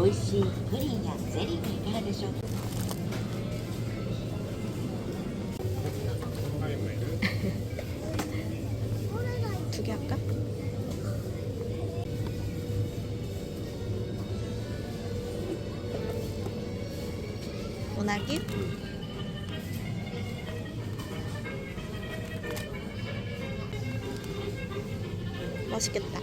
美味しいプリンやゼリーはいかがでしょうか。두개 할까? 원하기? 맛있겠다.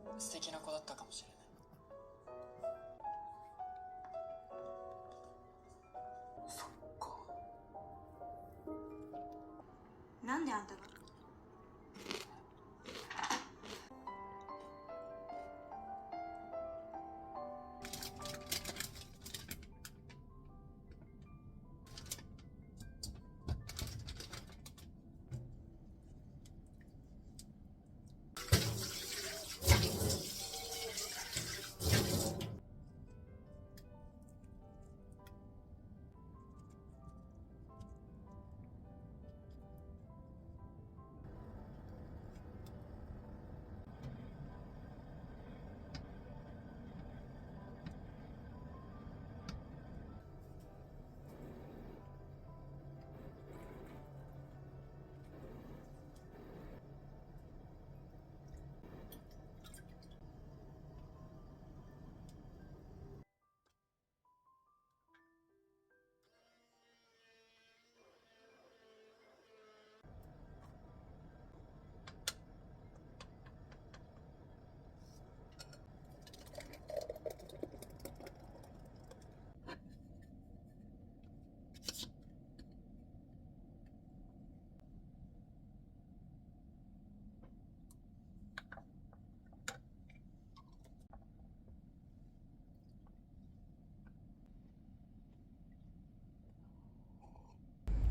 まあ素敵な子だったかもしれない。そっか。なんであんたが？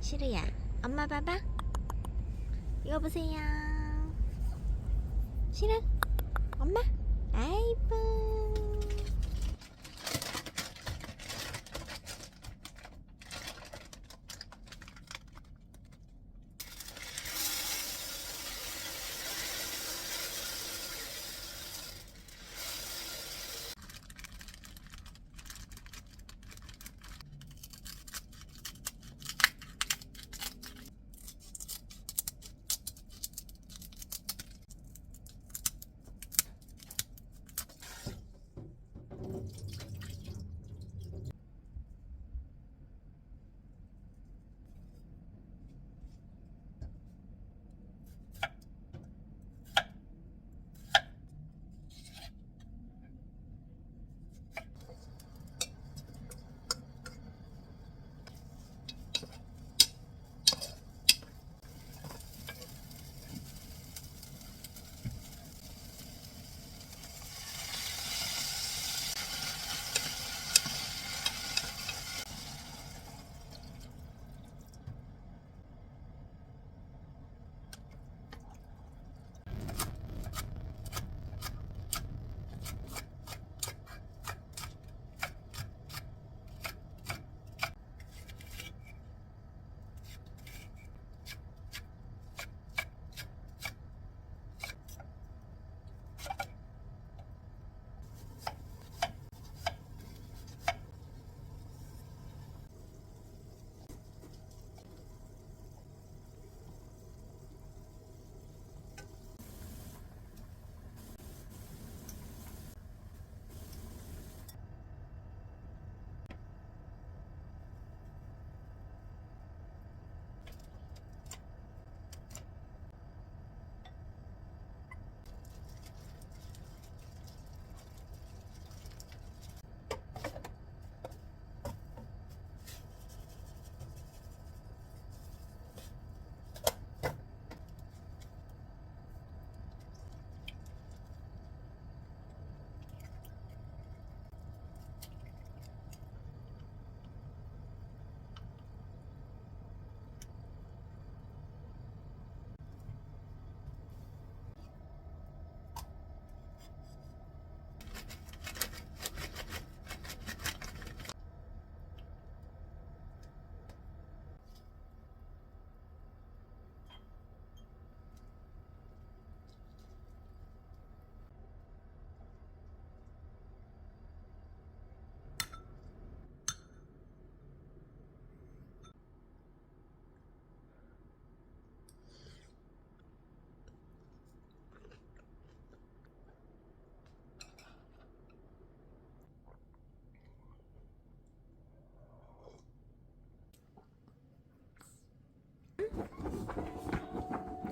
시루야, 엄마 봐봐. 이거 보세요. 시루, 엄마. 아이고.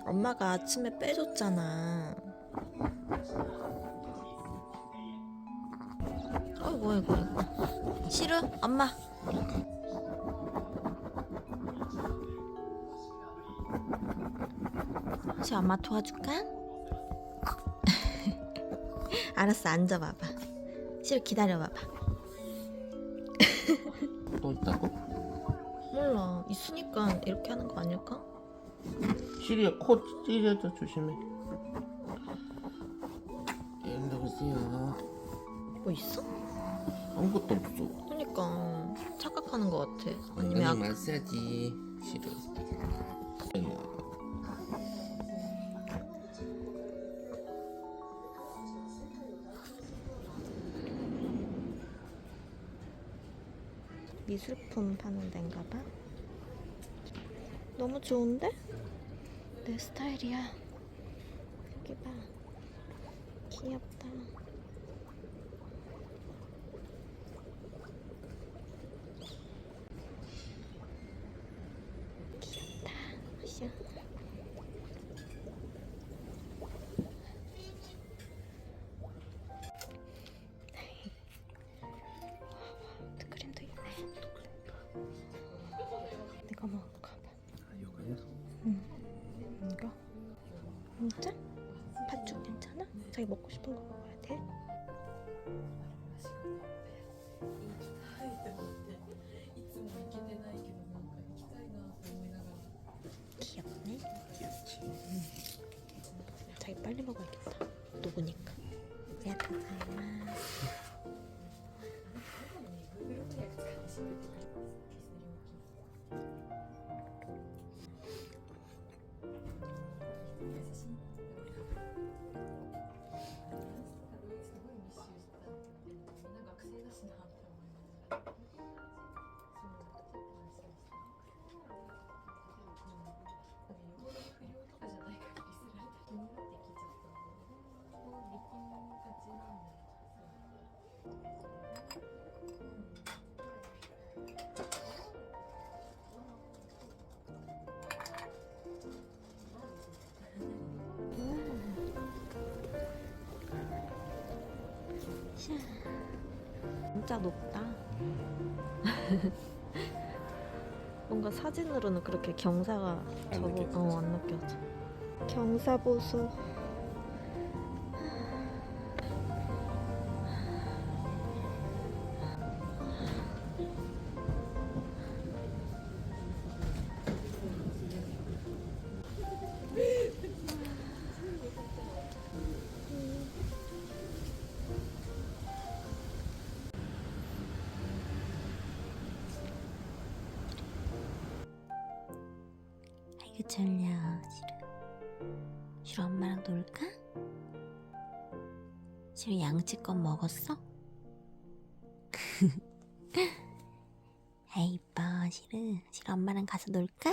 엄마가 아침에 빼줬잖아. 어이구 어이구 어이구. 싫어? 엄마. 혹시 엄마 도와줄까? 알았어, 앉아봐봐. 싫어, 기다려봐봐. 또 있다고? 몰라, 있으니까 이렇게 하는 거 아닐까? 시리야 코 찌려져 조심해. 일로 오세요. 뭐 있어? 아무것도 없어. 그러니까 착각하는 거 같아. 엉덩이 아니면 마사지 싫어. 미술품 파는 데인가 봐. 너무 좋은데? 내 스타일이야. 여기 봐. 귀엽다. 귀엽다. 샤. 그림도 예쁘네. 내가 먹을까 봐. 이거요? 이거? 진짜? 팥죽 괜찮아? 자기 먹고 싶은 거 먹어야 돼? 귀엽네. 귀엽지. 자기 빨리 먹어야겠다. 녹으니까. 야타사이마스. 진짜 높다. 뭔가 사진으로는 그렇게 경사가 안 느껴져. 안 느껴져. 경사 보소. 아이고 졸려. 싫어 엄마랑 놀까? 싫어 양치껏 먹었어? 아이 이뻐 싫어 엄마랑 가서 놀까?